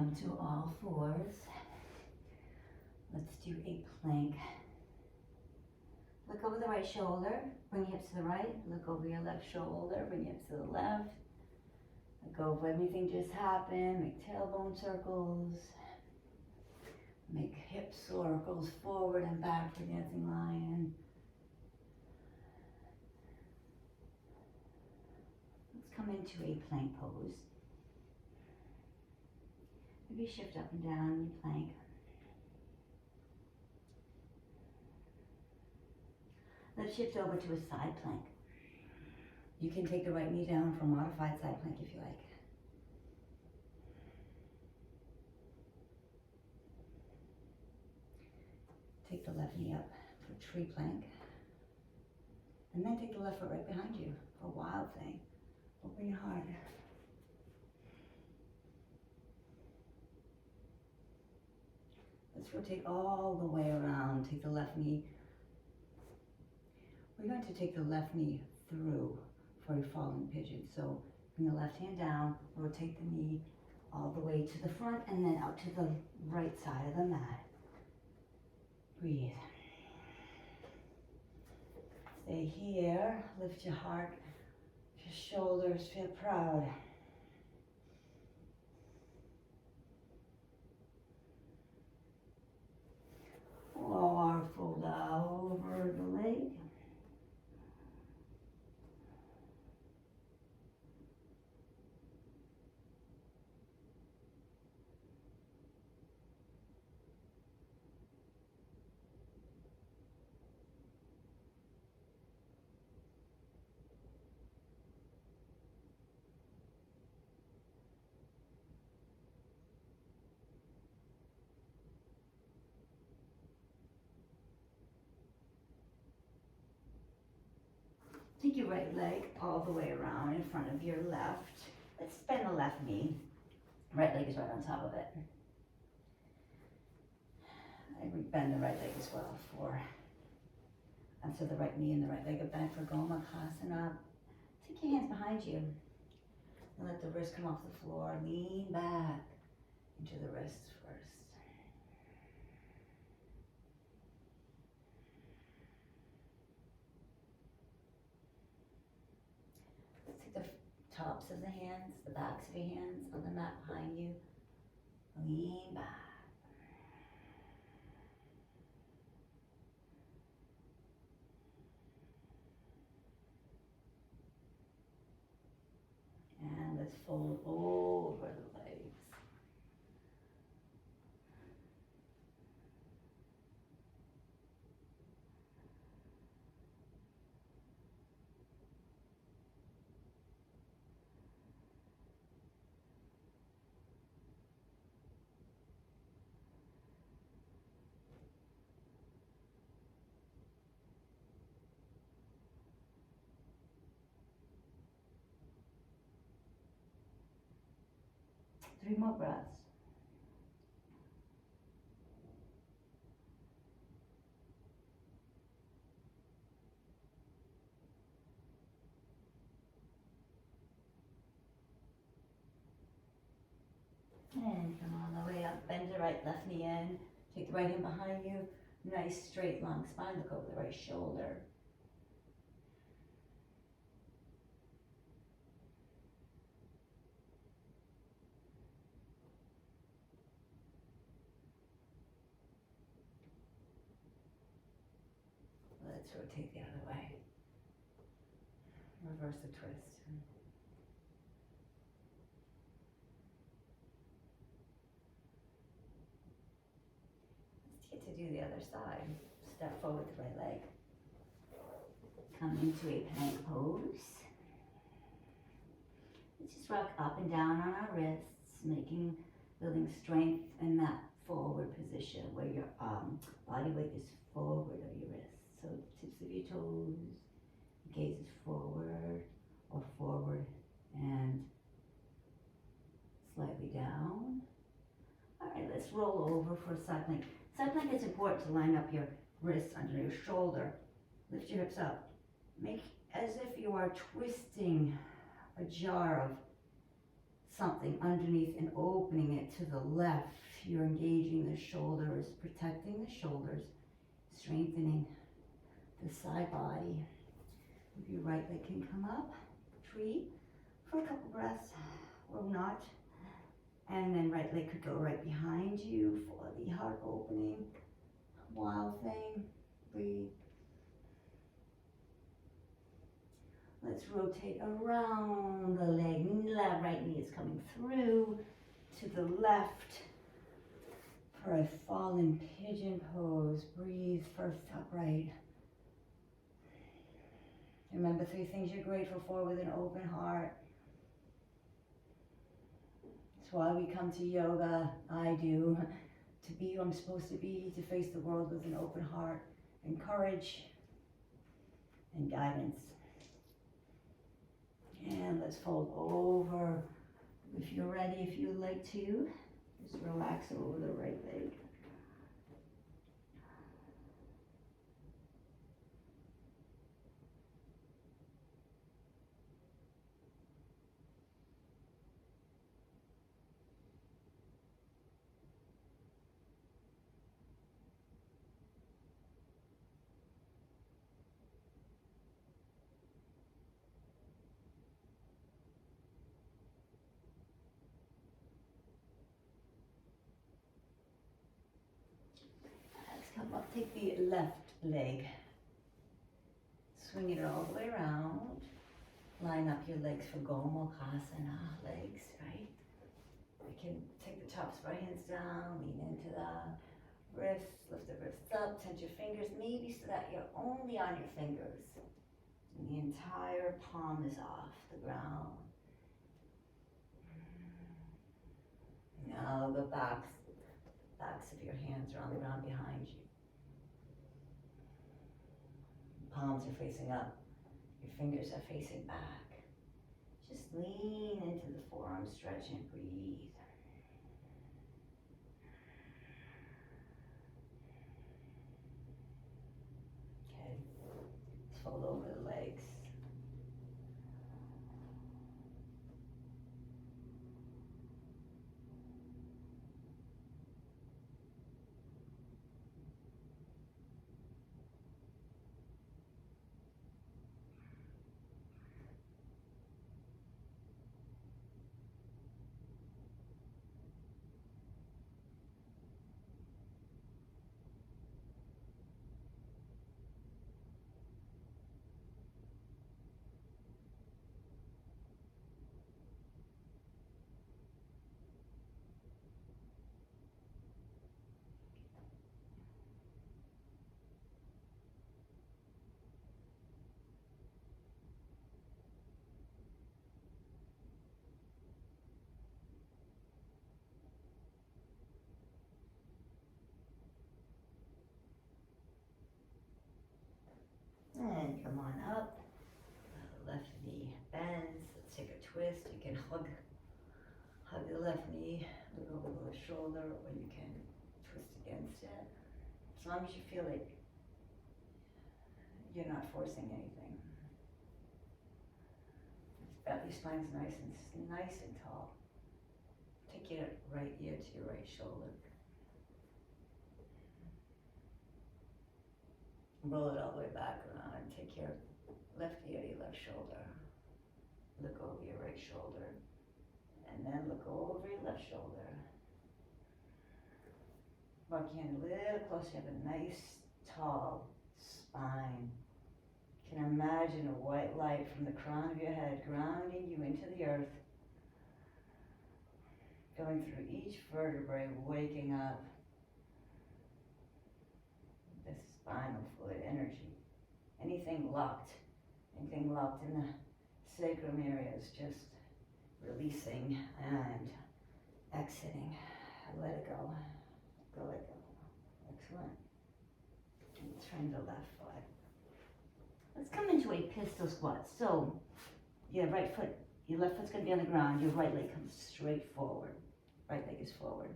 Come to all fours. Let's do a plank. Look over the right shoulder, bring your hips to the right. Look over your left shoulder, bring your hips to the left. Let go of everything just happened. Make tailbone circles. Make hip circles forward and back for dancing lion. Let's come into a plank pose. Maybe shift up and down in your plank. Let's shift over to a side plank. You can take the right knee down for a modified side plank if you like. Take the left knee up for tree plank. And then take the left foot right behind you for a wild thing. Open your heart. Let's rotate all the way around. Take the left knee. We're going to take the left knee through for a falling pigeon. So bring the left hand down, rotate the knee all the way to the front and then out to the right side of the mat. Breathe. Stay here, lift your heart, your shoulders, feel proud. Or fold over the leg. Take your right leg all the way around in front of your left. Let's bend the left knee. Right leg is right on top of it. I would bend the right leg as well so the right knee and the right leg are bent for Gomukhasana. Take your hands behind you and let the wrist come off the floor. Lean back into the wrists first. The tops of the hands, the backs of your hands on the mat behind you. Lean back. And let's fold over the legs. Three more breaths. And come all the way up. Bend the right left knee in. Take the right hand behind you. Nice straight long spine. Look over the right shoulder. Let's rotate the other way. Reverse the twist. Let's get to do the other side. Step forward the right leg. Come into a plank pose. Let's just rock up and down on our wrists, building strength in that forward position where your body weight is forward of your wrists. So tips of your toes, gaze is forward or forward and slightly down. All right, let's roll over for a side plank. Side plank is important to line up your wrists under your shoulder. Lift your hips up. Make as if you are twisting a jar of something underneath and opening it to the left. You're engaging the shoulders, protecting the shoulders, strengthening the side body. Maybe your right leg can come up, tree, for a couple breaths, or not. And then right leg could go right behind you for the heart opening. Wild thing, breathe. Let's rotate around the leg. Right knee is coming through to the left for a fallen pigeon pose. Breathe first upright. Remember 3 things you're grateful for with an open heart. That's why we come to yoga. I do. To be who I'm supposed to be, to face the world with an open heart and courage and guidance. And let's fold over. If you're ready, if you'd like to, just relax over the right leg. Let's come up, take the left leg, swing it all the way around. Line up your legs for Gomukhasana, legs, right? You can take the tops of our hands down, lean into the wrists, lift the wrists up, touch your fingers, maybe so that you're only on your fingers. And the entire palm is off the ground. Now the backs of your hands are on the ground behind you. Palms are facing up. Your fingers are facing back. Just lean into the forearm stretch and breathe. Okay, let's fold over the legs. And come on up. Left knee bends. Let's take a twist. You can hug the left knee, look over the shoulder, or you can twist against it. As long as you feel like you're not forcing anything. Your spine's nice and tall. Take your right ear to your right shoulder. Roll it all the way back around and take your left ear to your left shoulder. Look over your right shoulder. And then look over your left shoulder. Walk your hand a little closer. You have a nice, tall spine. You can imagine a white light from the crown of your head grounding you into the earth. Going through each vertebrae, waking up. This spinal fluid energy. Anything locked in the sacrum area is just releasing and exiting. Let it go. Let it go. Excellent. And turn the left foot. Let's come into a pistol squat. So, your right foot, your left foot's going to be on the ground. Your right leg comes straight forward. Right leg is forward.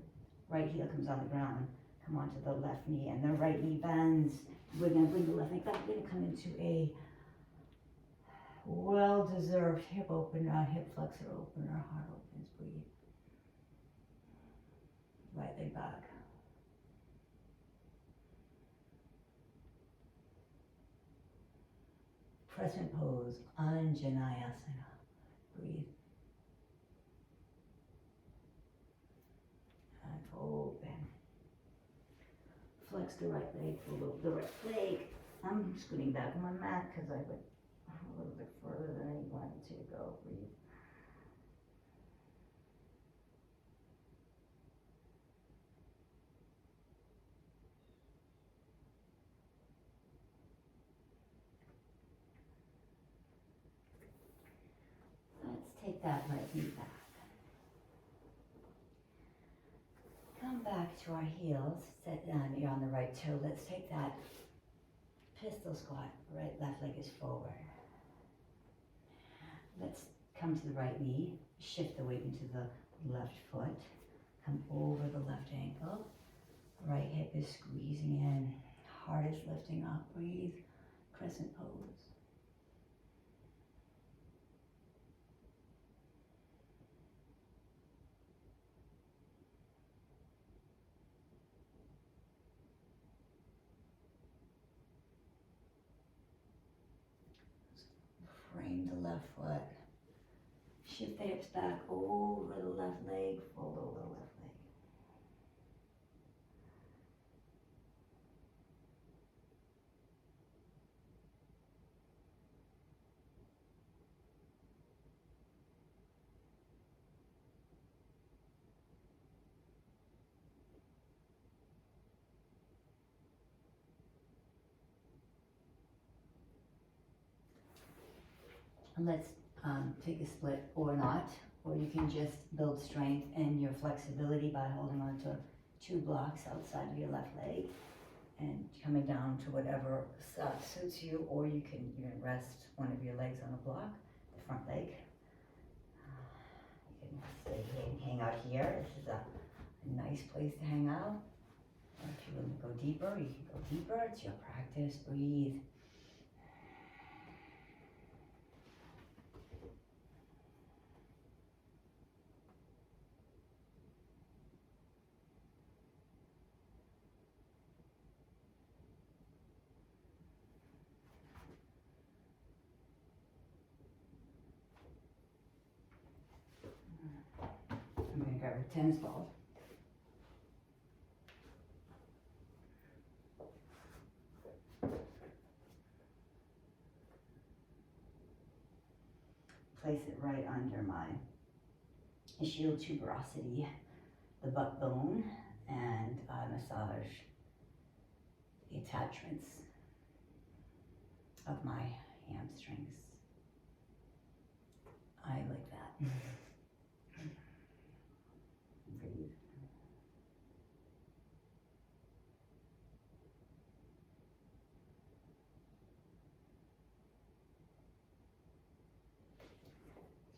Right heel comes on the ground. Come onto the left knee, and the right knee bends. We're going to bring the left leg back. We're going to come into a Well deserved hip opener, hip flexor opener, heart opens, breathe. Right leg back. Crescent pose, Anjaneyasana. Breathe. And open. Flex the right leg, fold over the right leg. I'm scooting back on my mat because I went a little bit further than I wanted to go. Breathe. Let's take that right knee back. Come back to our heels. Set down. You're on the right toe. Let's take that pistol squat. Right, left leg is forward. Let's come to the right knee. Shift the weight into the left foot. Come over the left ankle. Right hip is squeezing in. Heart is lifting up. Breathe. Crescent pose. Frame the left foot. Shift the hips back over the left leg. Fold over the left leg. And let's take a split or not, or you can just build strength and your flexibility by holding on to 2 blocks outside of your left leg and coming down to whatever suits you, or you can rest one of your legs on a block, the front leg. You can stay here and hang out here. This is a nice place to hang out. Or if you want to go deeper, you can go deeper. It's your practice. Breathe. I'm going to grab a tennis ball. Place it right under my ischial tuberosity, the butt bone, and massage the attachments of my hamstrings. I like that. Breathe.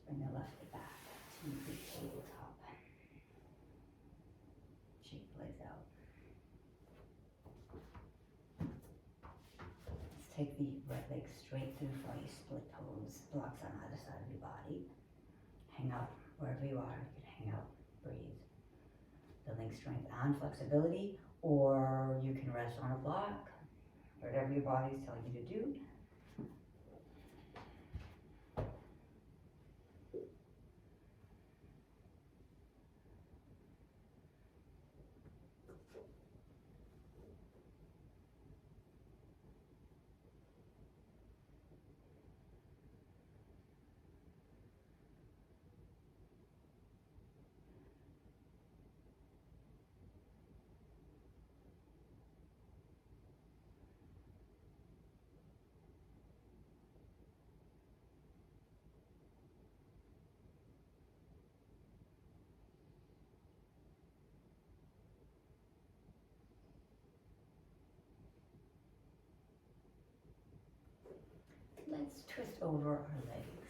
Bring the left foot back to the tabletop. Shake the legs out. Let's take the right leg straight through for a split pose. Blocks on either side of your body. Hang out wherever you are. You can hang out. Breathe. Building strength and flexibility, or you can rest on a block. Whatever your body is telling you to do. Let's twist over our legs.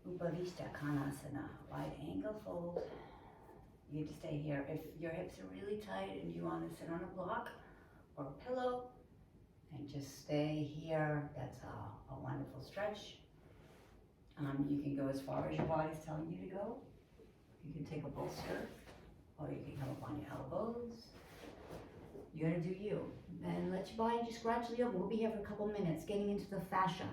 Upavishta Konasana, wide angle fold. You need to stay here. If your hips are really tight and you want to sit on a block or a pillow, and just stay here. That's a wonderful stretch. You can go as far as your body's telling you to go. You can take a bolster, or you can come up on your elbows. You're gonna do you. And let your body just gradually open. We'll be here for a couple minutes, getting into the fascia.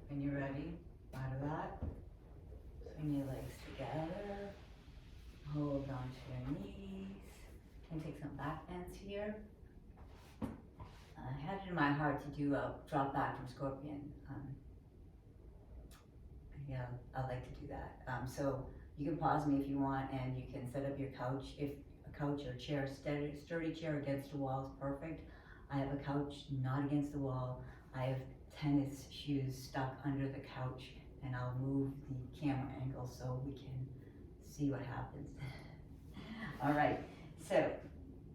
When you're ready, out of that, swing your legs together, hold on to your knees, and take some back bends here. I had it in my heart to do a drop back from scorpion. Yeah, I like to do that. So you can pause me if you want, and you can set up your couch. If a couch or chair, sturdy chair against the wall is perfect. I have a couch not against the wall. I have tennis shoes stuck under the couch, and I'll move the camera angle so we can see what happens. All right, so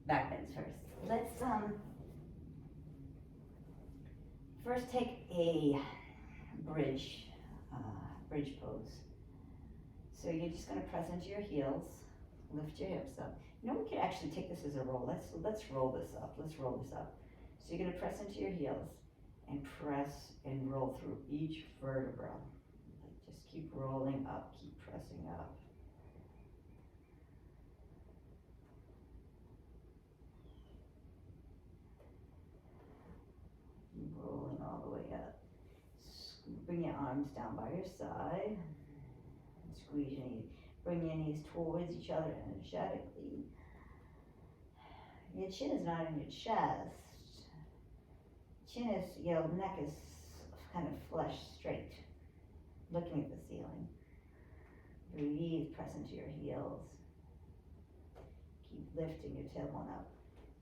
back bends first. Let's first take a bridge pose. So you're just going to press into your heels, lift your hips up. You know, we could actually take this as a roll. Let's roll this up. Let's roll this up. So you're going to press into your heels and press and roll through each vertebra. Just keep rolling up, keep pressing up. Keep rolling all the way up. Bring your arms down by your side. Squeeze your knees. Bring your knees towards each other energetically. Your chin is not in your chest. Chin is, your neck is kind of flush, straight, looking at the ceiling. Breathe, press into your heels. Keep lifting your tailbone up.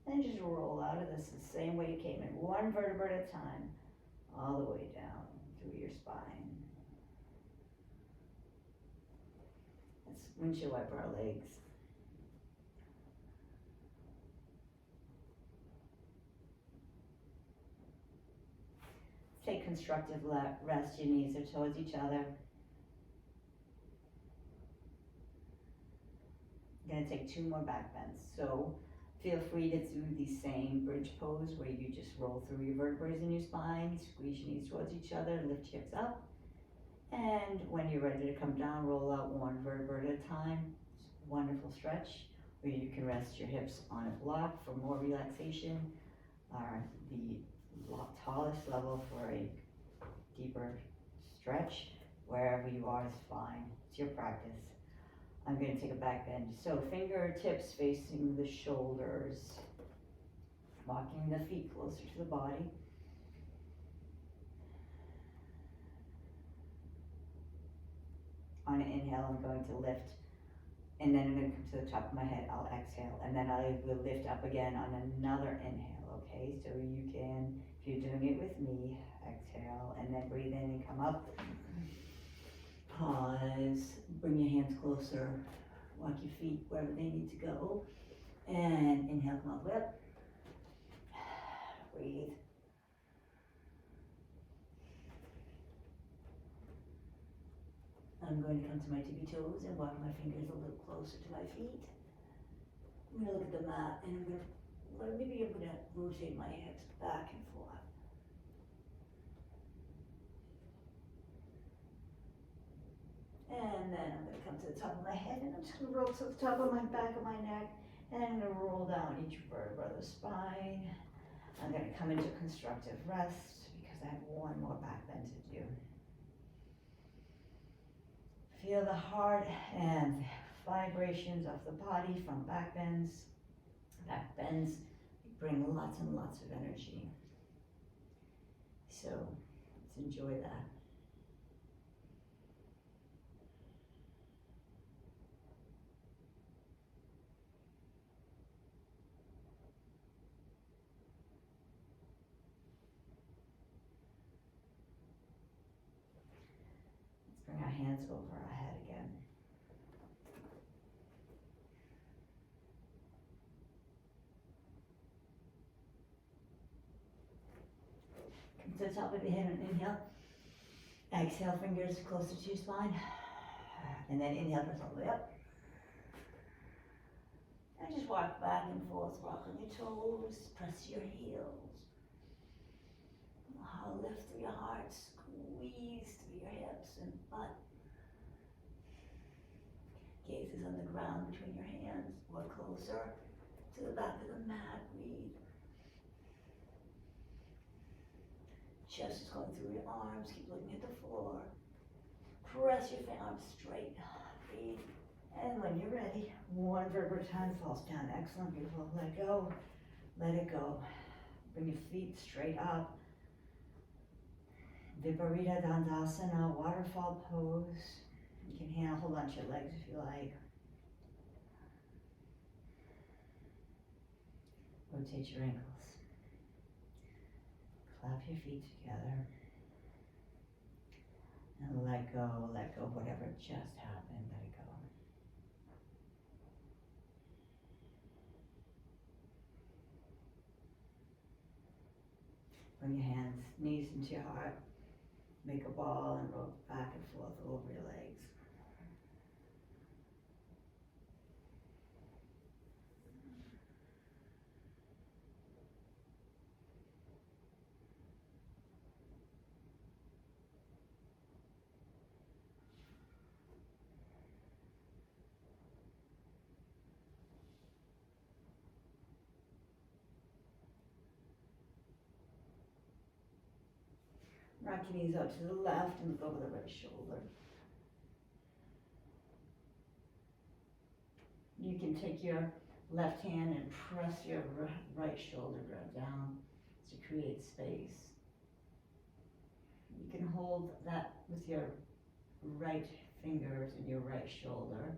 Then just roll out of this the same way you came in, one vertebra at a time, all the way down through your spine. Let's windshield wiper our legs. Take constructive rest. Your knees are towards each other. You're gonna take 2 more back bends. So feel free to do the same bridge pose where you just roll through your vertebrae in your spine, squeeze your knees towards each other, lift your hips up. And when you're ready to come down, roll out 1 vertebra at a time. Wonderful stretch. Or you can rest your hips on a block for more relaxation. The tallest level for a deeper stretch. Wherever you are is fine. It's your practice. I'm going to take a back bend. So fingertips facing the shoulders. Walking the feet closer to the body. On an inhale, I'm going to lift. And then I'm going to come to the top of my head. I'll exhale. And then I will lift up again on another inhale. Okay, so you can, if you're doing it with me, exhale and then breathe in and come up. Pause, bring your hands closer, walk your feet wherever they need to go. And inhale, come all the way up. going to come to my tippy toes and walk my fingers a little closer to my feet. I'm going to look at the mat and I'm going to rotate my hips back and forth. And then I'm going to come to the top of my head and I'm just going to roll to the top of my back of my neck and I'm going to roll down each vertebra of the spine. I'm going to come into constructive rest because I have one more back bend to do. Feel the heart and vibrations of the body from back bends. Back bends bring lots and lots of energy. So let's enjoy that. Let's bring our hands over our head again. Come to the top of your head and inhale. Exhale, fingers closer to your spine. And then inhale, press all the way up. And just walk back and forth, rock on your toes, press your heels. Lift through your heart, squeeze through your hips and butt. Gaze is on the ground between your hands or closer to the back of the mat. Breathe. Chest is going through your arms. Keep looking at the floor. Press your arms straight. Breathe. And when you're ready, one vertebra at a time falls down. Excellent, beautiful. Let go. Let it go. Bring your feet straight up. Viparita Dandasana, waterfall pose. You can hold on to your legs if you like. Rotate your ankles. Clap your feet together. And let go whatever just happened, let it go. Bring your hands, knees into your heart. Make a ball and roll back and forth over your legs. Rock your knees out to the left and look over the right shoulder. You can take your left hand and press your right shoulder down to create space. You can hold that with your right fingers and your right shoulder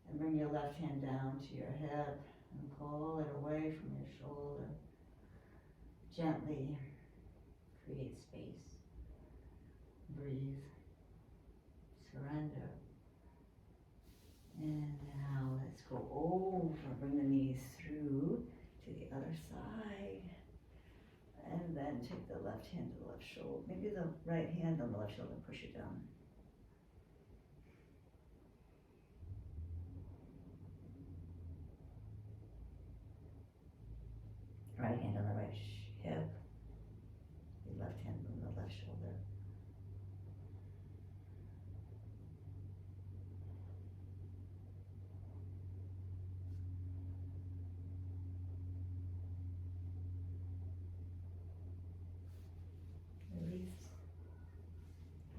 and bring your left hand down to your hip and pull it away from your shoulder. Gently create space. Breathe, surrender, and now let's go over, bring the knees through to the other side, and then take the left hand to the left shoulder, maybe the right hand on the left shoulder, push it down. Right hand on the right hip, the left hand on the left shoulder.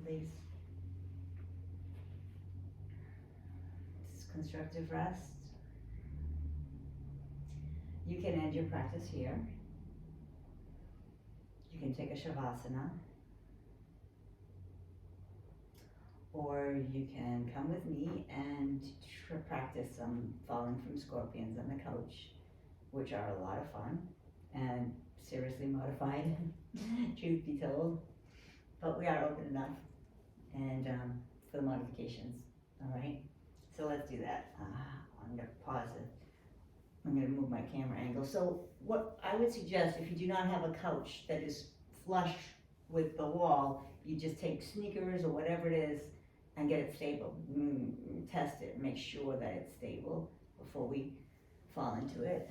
Release. This is constructive rest. You can end your practice here. You can take a Shavasana. Or you can come with me and practice some falling from scorpions on the couch, which are a lot of fun and seriously modified, truth be told. But we are open enough and for the modifications, all right? So let's do that. I'm gonna pause it. I'm gonna move my camera angle. So what I would suggest, if you do not have a couch that is flush with the wall, you just take sneakers or whatever it is and get it stable. Test it, make sure that it's stable before we fall into it.